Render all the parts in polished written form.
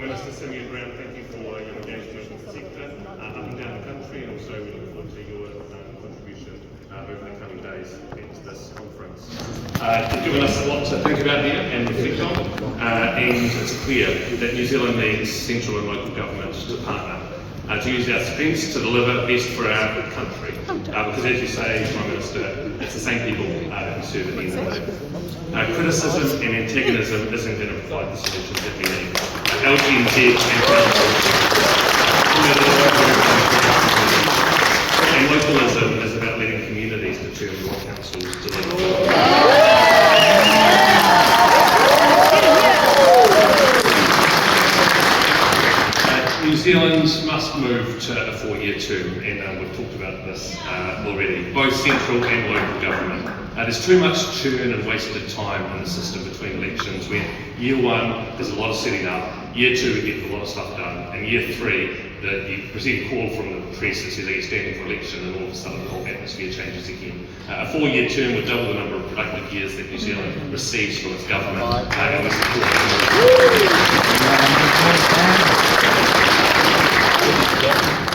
Prime Minister Sam Broughton, thank you for your engagement with the sector up and down the country, and also we look forward to your contribution over the coming days into this conference. You've given us a lot to think about here and reflect on, and it's clear that New Zealand needs central and local government to partner to use our strengths to deliver best for our country. Because as you say, Prime Minister, it's the same people that we serve at the end of the day. Criticism and antagonism isn't going to provide the solutions that we need. LGNZ and localism is about letting communities determine what councils deliver. New Zealand must move to a 4-year term, and we've talked about this already, both central and local government. There's too much churn and wasted time in the system between elections, where year 1 there's a lot of setting up, year 2 we get a lot of stuff done, and year 3 you receive a call from the press that says that you're standing for election, and all of a sudden the whole atmosphere changes again. A 4-year term would double the number of productive years that New Zealand receives from its government, and we support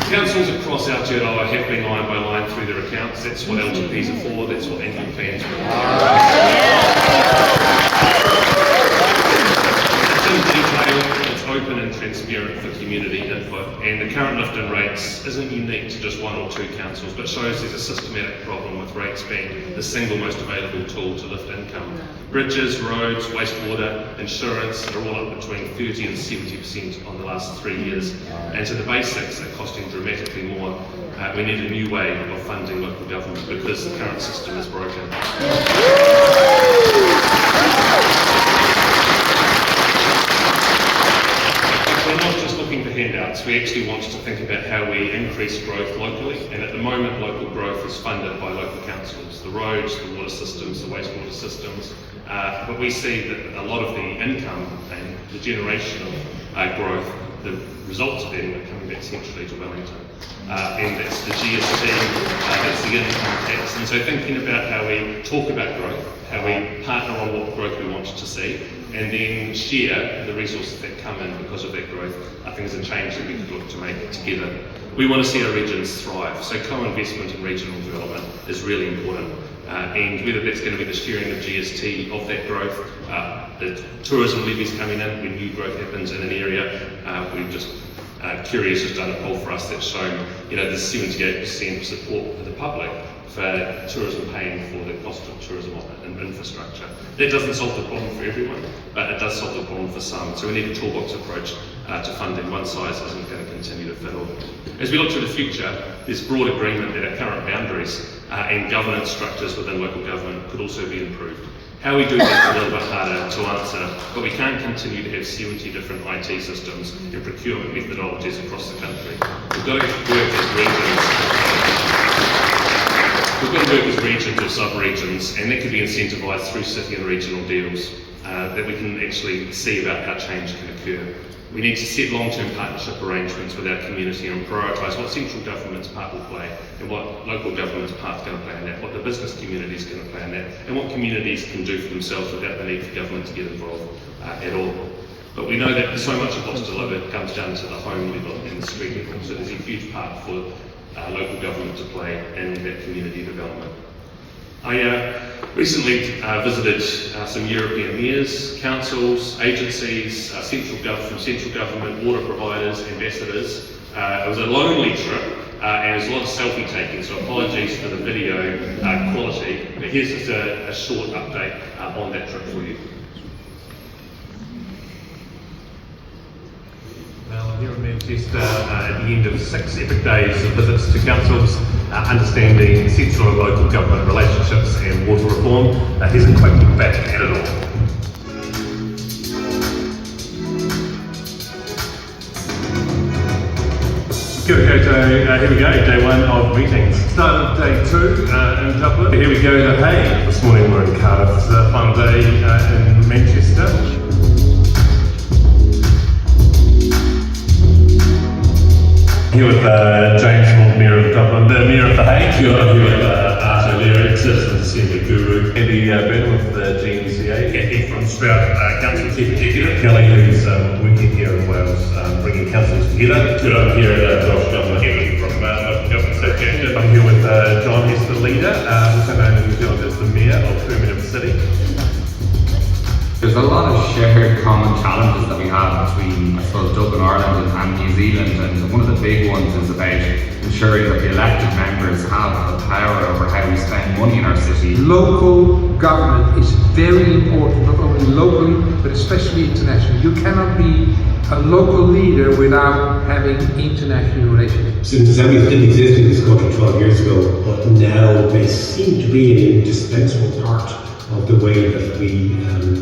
Councils across Aotearoa have been line by line through their accounts. That's what LTPs are for, that's what annual plans are for. It's in detail, it's open and transparent for community input, and the current lift in rates isn't unique to just 1 or 2 councils, but shows there's a systematic problem with rates being the single most available tool to lift income. Bridges, roads, wastewater, insurance are all up between 30 and 70% on the last 3 years. And to the basics are costing dramatically more. We need a new way of funding local government because the current system is broken. We're not just looking for handouts, we actually want to think about how we increase growth locally, and at the moment local growth is funded by local councils, the roads, the water systems, the wastewater systems, but we see that a lot of the income and the generation of growth, the results of them are coming back centrally to Wellington. And that's the GST, that's the income tax. And so thinking about how we talk about growth, how we partner on what growth we want to see, and then share the resources that come in because of that growth, I think is a change that we could look to make together. We want to see our regions thrive, so co-investment in regional development is really important. And whether that's going to be the sharing of GST of that growth, the tourism levies coming in when new growth happens in an area. We've just, Curious has done a poll for us that's shown, there's 78% support for the public for tourism paying for the cost of tourism and infrastructure. That doesn't solve the problem for everyone, but it does solve the problem for some. So we need a toolbox approach to funding. One size isn't going to continue to fit all. As we look to the future, there's broad agreement that our current boundaries and governance structures within local government could also be improved. How we do that is a little bit harder to answer, but we can't continue to have 70 different IT systems and procurement methodologies across the country. We've got to work as regions or sub-regions, and that could be incentivised through city and regional deals that we can actually see about how change can occur. We need to set long-term partnership arrangements with our community and prioritise what central government's part will play and what local government's part's going to play in that, what the business community is going to play in that, and what communities can do for themselves without the need for government to get involved at all. But we know that so much of what's delivered comes down to the home level and the street level, so there's a huge part for local government to play in that community development. I recently visited some European mayors, councils, agencies, central government, water providers, ambassadors. It was a lonely trip and there was a lot of selfie taking, so apologies for the video quality, but here's just a short update on that trip for you. Well, here in Manchester, at the end of 6 epic days of visits to councils, understanding central and local government relationships and water reform, hasn't quite looked back at it all. Kia ora koutou, here we go, day 1 of meetings. Started day 2 in Dublin. Here we go to Hay. This morning we're in Cardiff. It's a fun day in Manchester. Here with James Moore, Mayor of Dublin, the Mayor of the Hague. Here with Art O'Leary, Citizen Assembly Guru. Andy Byrne with the GNCA. Kathy from Sprout, Council Chief Executive. Kelly, who's working here in Wales. hear that. Good, I'm here at Welsh Government from Local Government Association. I'm here with John, he's the leader, also known in New Zealand as the Mayor of Birmingham City. There's a lot of shared common challenges that we have between, I suppose, Dublin, Ireland and New Zealand, and one of the big ones is about ensuring that the elected members have the power over how we spend money in our city. Local government is very important, not only locally, but especially internationally. You cannot be a local leader without having international relations. Student assemblies didn't exist in this country 12 years ago, but now they seem to be an indispensable part of the way that we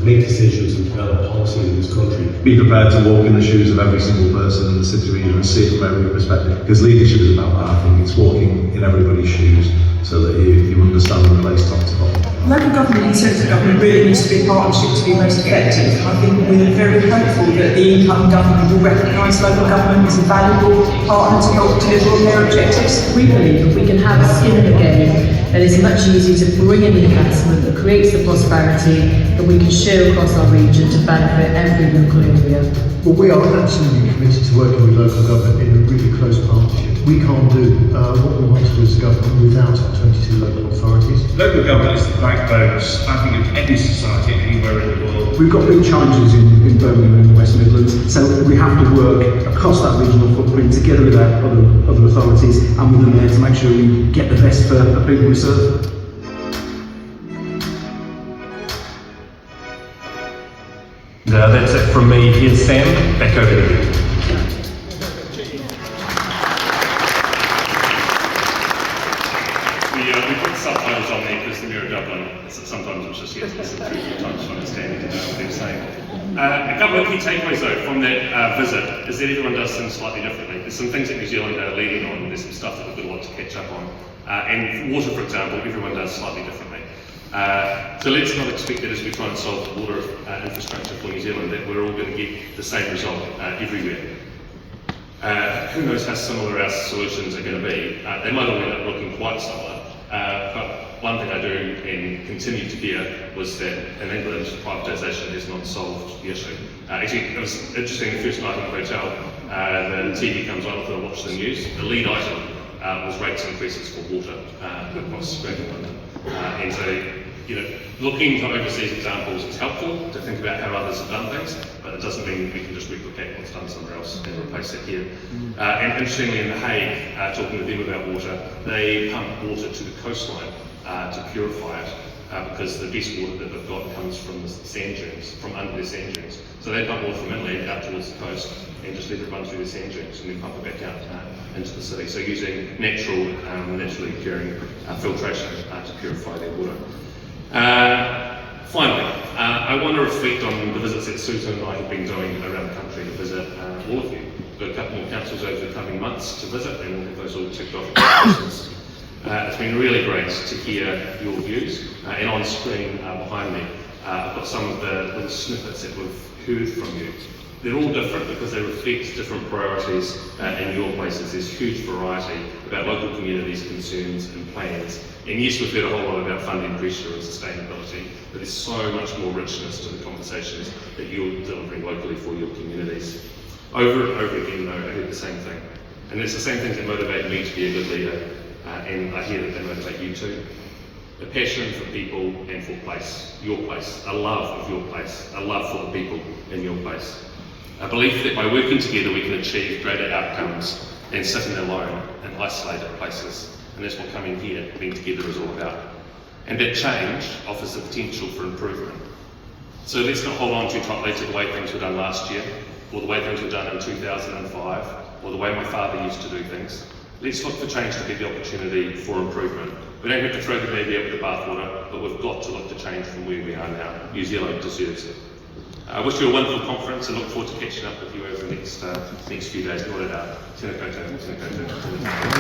make decisions and develop policy in this country. Be prepared to walk in the shoes of every single person in the city region and see it from every perspective. Because leadership is about that, I think. It's walking in everybody's shoes so that you understand and relate top to bottom. Local government and central government really needs to be a partnership to be most effective. I think we're very hopeful that the incoming government will recognise local government as a valuable partner to help deliver on their objectives. We believe that we can have a skin in the game that is much easier to bring in the investment that creates the prosperity that we can share across our region to benefit every local area. Well, we are absolutely committed to working with local government in a really close partnership. We can't do what we want to do as a government without our 22 local authorities. Local government is the backbone, I think, of any society anywhere in the world. We've got big challenges in Birmingham and the West Midlands, so we have to work across that regional footprint together with our other authorities and with them there to make sure we get the best for the people we serve. That's it from me. Here's Sam, back over to you. We put subtitles on there because the Mayor of Dublin, sometimes it's just yes, listen through sometimes to understand what they're saying. A couple of key takeaways though from that visit is that everyone does things slightly differently. There's some things that New Zealand are leading on, there's some stuff that we've got a lot to catch up on. And water, for example, everyone does slightly differently. So let's not expect that as we try and solve the water infrastructure for New Zealand that we're all going to get the same result everywhere. Who knows how similar our solutions are going to be. They might all end up looking quite similar, but one thing I do and continue to hear was that in England, privatisation has not solved the issue. Actually, it was interesting, the first night in the hotel, the TV comes on to watch the news. The lead item was rates increases for water across Greater London. And so, looking to overseas examples is helpful to think about how others have done things, but it doesn't mean we can just replicate what's done somewhere else and replace it here. And interestingly, in The Hague, talking with them about water, they pump water to the coastline to purify it, because the best water that they've got comes from the sand dunes, from under the sand dunes. So they pump water from inland out towards the coast and just let it run through the sand dunes and then pump it back out into the city. So using naturally occurring filtration to purify their water. Finally, I want to reflect on the visits that Susan and I have been doing around the country to visit all of you. We've got a couple more councils over the coming months to visit, and we'll get those all ticked off. It's been really great to hear your views, and on screen behind me, I've got some of the little snippets that we've heard from you. They're all different because they reflect different priorities in your places. There's huge variety about local communities' concerns and plans. And yes, we've heard a whole lot about funding pressure and sustainability, but there's so much more richness to the conversations that you're delivering locally for your communities. Over and over again, though, I heard the same thing. And it's the same things that motivate me to be a good leader, and I hear that they motivate you too. A passion for people and for place, your place, a love of your place, a love for the people in your place. A belief that by working together we can achieve greater outcomes than sitting alone in isolated places. And that's what coming here, being together, is all about. And that change offers the potential for improvement. So let's not hold on too tightly to the way things were done last year, or the way things were done in 2005, or the way my father used to do things. Let's look for change to be the opportunity for improvement. We don't have to throw the baby out with the bathwater, but we've got to look to change from where we are now. New Zealand deserves it. I wish you a wonderful conference and look forward to catching up with you over the next few days. Tēnā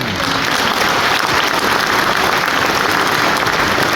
koutou.